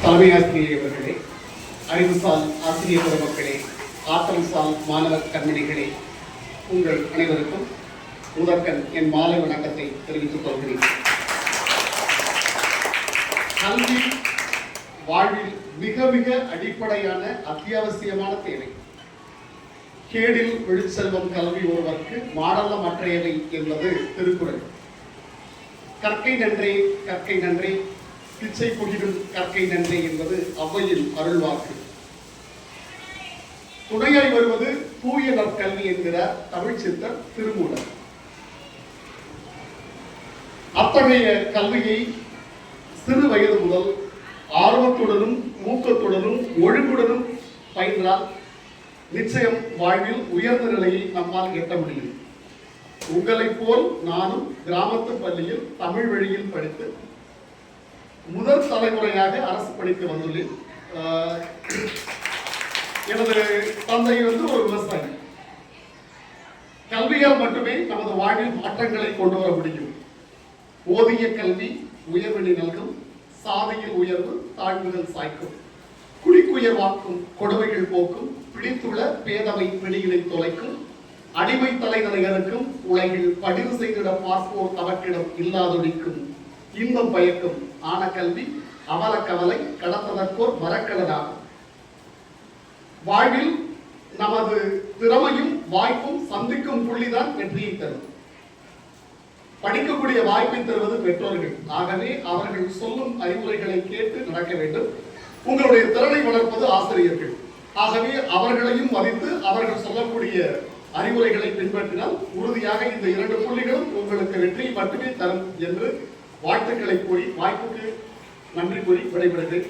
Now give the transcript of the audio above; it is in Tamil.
தலைமை ஆசிரியர் அவர்களே, அறிவுசால் ஆசிரியர் பெருமக்களே, ஆற்றல்சால் மாணவர் கண்மணிகளே, உங்கள் அனைவருக்கும் முதற்கண் என் மாலை வணக்கத்தை தெரிவித்துக் கொள்கிறேன். கல்வி வாழ்வில் மிக மிக அடிப்படையான அத்தியாவசியமான தேவை. கேடில் விழுச்செல்வம் கல்வி ஒருவருக்கு மாடல்ல மற்றையவை என்பது திருக்குறள். கற்கை நன்றே கற்கை நன்றே, பிச்சை புகிடும் கற்கை நன்றே என்பது ஔவையின் அருள்வாக்கு. துணையாய் வருவது தூய நற்கல்வி என்கிறார் தமிழ் சித்தர் திருமூலர். அத்தகைய கல்வியை சிறு வயது முதல் ஆர்வத்துடனும் ஊக்கத்துடனும் ஒழுங்குடனும் பயின்றால் நிச்சயம் வாழ்வில் உயர்ந்த நிலையை நம்மால் எட்ட முடியும். உங்களைப் போல் நானும் கிராமத்து பள்ளியில் தமிழ் வழியில் படித்து முதல் தலைமுறையாக அரசு பணிக்கு வந்துள்ளேன். எனது தந்தை ஒரு விவசாயி. கல்வியால் மட்டுமே நமது வாழ்வில் மாற்றங்களை கொண்டு வர முடியும். ஓதிய கல்வி உயர்வெளி நல்கும், சாதியில் உயர்வு தாழ்வுகள் சாய்க்கும், குடிக்குயர்வாக்கும் கொடுமைகள் போக்கும், பிடித்துள்ள பேதவை பிடிகளை தொலைக்கும், அடிமை தலைநகருக்கும் உலகில் பதிவு செய்திட பார்ப்போர் தவற்றிடம் இல்லாதொழிக்கும், இன்பம் பயக்கும் ஆன கல்வி அவல கவலை கடந்ததற்கோர் மரக்கடலாகும். வாழ்வில் நமது திறமையும் வாய்ப்பும் சந்திக்கும் புள்ளிதான் வெற்றியை தரும். படிக்கக்கூடிய வாய்ப்பை தருவது பெற்றோர்கள். ஆகவே அவர்கள் சொல்லும் அறிவுரைகளை கேட்டு நடக்க வேண்டும். உங்களுடைய திறனை வளர்ப்பது ஆசிரியர்கள். ஆகவே அவர்களையும் மதித்து அவர்கள் சொல்லக்கூடிய அறிவுரைகளை பின்பற்றினால் உறுதியாக இந்த 2 புள்ளிகளும் உங்களுக்கு வெற்றியை மட்டுமே தரும் என்று வாழ்த்துக்களை கூறி வாய்ப்புக்கு நன்றி கூறி விடைபெறுகிறேன்.